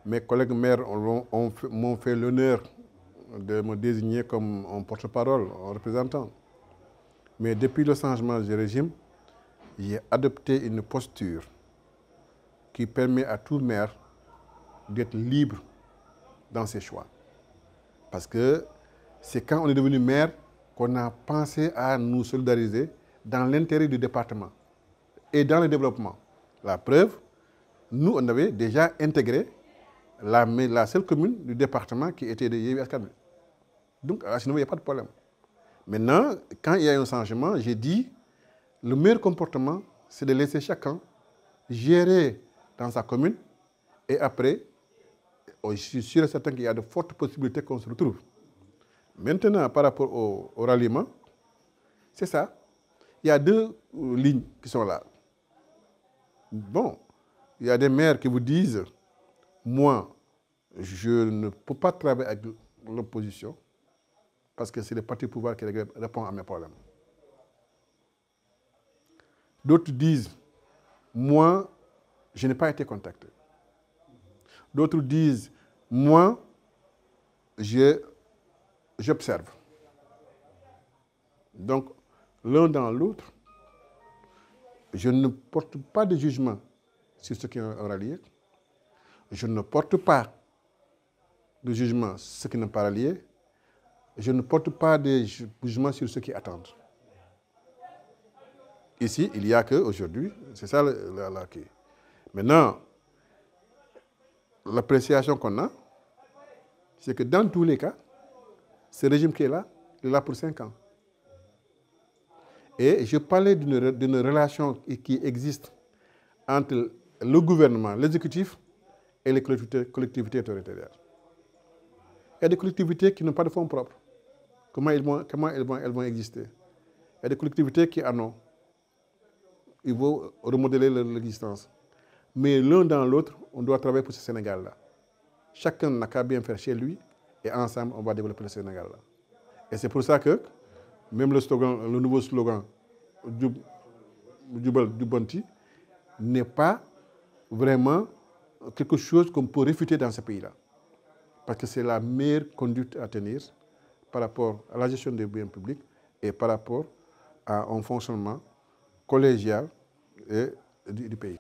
Mes collègues maires m'ont fait l'honneur de me désigner comme un porte-parole, un représentant. Mais depuis le changement du régime, j'ai adopté une posture qui permet à tout maire d'être libre dans ses choix. Parce que c'est quand on est devenu maire qu'on a pensé à nous solidariser dans l'intérêt du département et dans le développement. La preuve, nous, on avait déjà intégré la seule commune du département qui était de Yewwi Askan Wi. Donc, à ce niveau, il n'y a pas de problème. Maintenant, quand il y a un changement, j'ai dit, le meilleur comportement, c'est de laisser chacun gérer dans sa commune et après, je suis sûr et certain qu'il y a de fortes possibilités qu'on se retrouve. Maintenant, par rapport au ralliement, c'est ça. Il y a deux lignes qui sont là. Bon, il y a des maires qui vous disent, moi, je ne peux pas travailler avec l'opposition parce que c'est le parti au pouvoir qui répond à mes problèmes. D'autres disent, moi, je n'ai pas été contacté. D'autres disent, moi, j'observe. Donc, l'un dans l'autre, je ne porte pas de jugement sur ceux qui ont rallié. Je ne porte pas de jugement sur ceux qui n'ont pas rallié. Je ne porte pas de jugement sur ceux qui attendent. Ici, il n'y a qu'aujourd'hui, c'est ça la clé. Maintenant, l'appréciation qu'on a, c'est que dans tous les cas, ce régime qui est là, il est là pour 5 ans. Et je parlais d'une relation qui existe entre le gouvernement, l'exécutif et les collectivités territoriales. Il y a des collectivités qui n'ont pas de fonds propres. Comment elles vont exister? Il y a des collectivités qui en ont. Il faut remodeler leur existence. Mais l'un dans l'autre, on doit travailler pour ce Sénégal-là. Chacun n'a qu'à bien faire chez lui et ensemble, on va développer le Sénégal-là. Et c'est pour ça que même le nouveau slogan Djubal Djubanti n'est pas vraiment quelque chose qu'on peut réfuter dans ce pays-là. Parce que c'est la meilleure conduite à tenir par rapport à la gestion des biens publics et par rapport à un fonctionnement collégial du pays.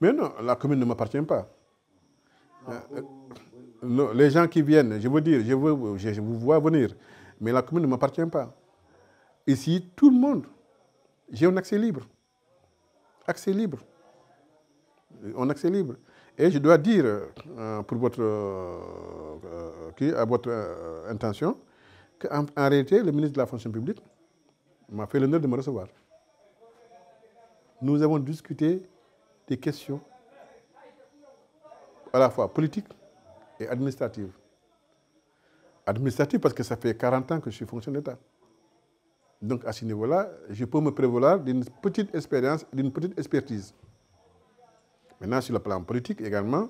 Mais non, la commune ne m'appartient pas. Les gens qui viennent, je vous vois venir, mais la commune ne m'appartient pas. Ici, tout le monde, j'ai un accès libre. Accès libre. Un accès libre. Et je dois dire, pour à votre intention, qu'en réalité, le ministre de la fonction publique m'a fait l'honneur de me recevoir. Nous avons discuté des questions à la fois politiques et administratives. Administratives parce que ça fait 40 ans que je suis fonctionnaire d'État. Donc à ce niveau-là, je peux me prévaloir d'une petite expérience, d'une petite expertise. Maintenant, sur le plan politique également,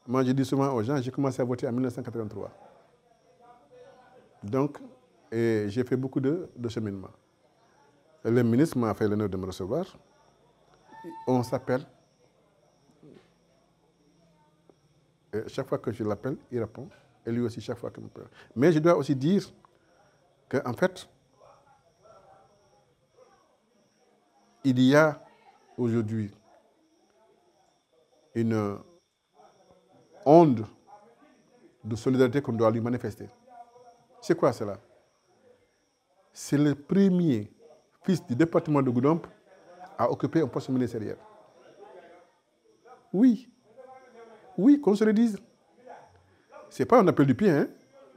moi je dis souvent aux gens, j'ai commencé à voter en 1983. Donc, j'ai fait beaucoup de cheminement. Le ministre m'a fait l'honneur de me recevoir. On s'appelle. Chaque fois que je l'appelle, il répond. Et lui aussi, chaque fois qu'il m'appelle. Mais je dois aussi dire qu'en fait, il y a aujourd'hui une onde de solidarité qu'on doit lui manifester. C'est quoi cela? C'est le premier fils du département de Goudomp à occuper un poste ministériel. Oui. Oui, qu'on se le dise. Ce n'est pas un appel du pied, hein.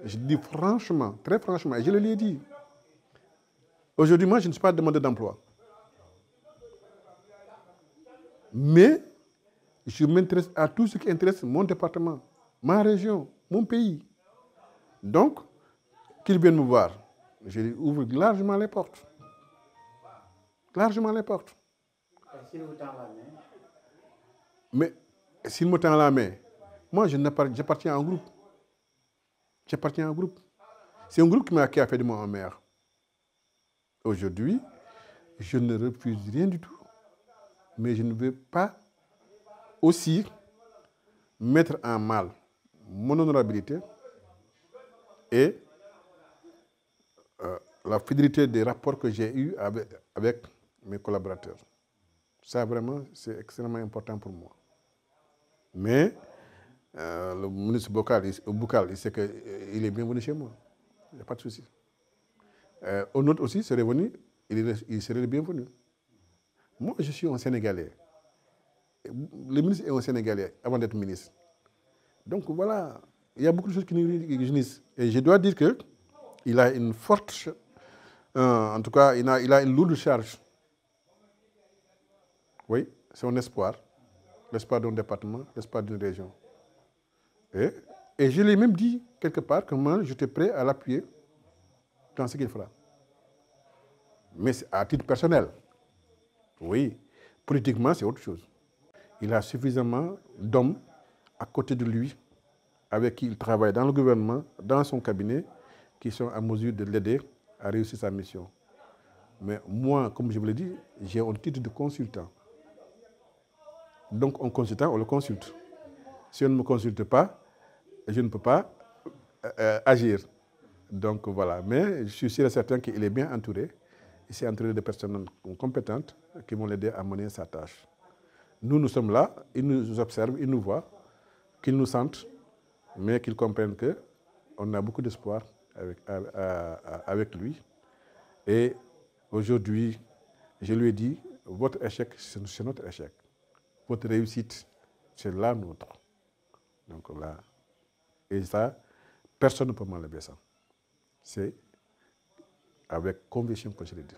Je dis franchement, très franchement, et je le lui ai dit. Aujourd'hui, moi, je ne suis pas demandeur d'emploi. Mais je m'intéresse à tout ce qui intéresse mon département, ma région, mon pays. Donc, qu'ils viennent me voir, je lui ouvre largement les portes. Largement les portes. Et s'il vous tend la main? Mais s'il me tend la main, moi, j'appartiens à un groupe. J'appartiens à un groupe. C'est un groupe qui a fait de moi un maire. Aujourd'hui, je ne refuse rien du tout. Mais je ne veux pas aussi mettre en mal mon honorabilité et la fidélité des rapports que j'ai eus avec mes collaborateurs. Ça, vraiment, c'est extrêmement important pour moi. Mais le ministre Boukal, il sait qu'il est bienvenu chez moi. Il n'y a pas de souci. Au nôtre aussi, serait venu, il serait le bienvenu. Moi, je suis un Sénégalais. Le ministre est un Sénégalais avant d'être ministre. Donc voilà, il y a beaucoup de choses qui nous unissent. Et je dois dire qu'il a une forte, en tout cas, il a une lourde charge. Oui, c'est un espoir. L'espoir d'un département, l'espoir d'une région. Et je l'ai même dit quelque part que moi, j'étais prêt à l'appuyer dans ce qu'il fera. Mais à titre personnel, oui, politiquement, c'est autre chose. Il a suffisamment d'hommes à côté de lui, avec qui il travaille dans le gouvernement, dans son cabinet, qui sont en mesure de l'aider à réussir sa mission. Mais moi, comme je vous l'ai dit, j'ai un titre de consultant. Donc, un consultant, on le consulte. Si on ne me consulte pas, je ne peux pas agir. Donc voilà, mais je suis sûr et certain qu'il est bien entouré. Il s'est entouré de personnes compétentes qui vont l'aider à mener sa tâche. Nous sommes là, ils nous observent, ils nous voient, qu'ils nous sentent, mais qu'ils comprennent qu'on a beaucoup d'espoir avec lui. Et aujourd'hui, je lui ai dit, votre échec, c'est notre échec. Votre réussite, c'est la nôtre. Donc là, et ça, personne ne peut m'enlever ça. C'est avec conviction que je le dis.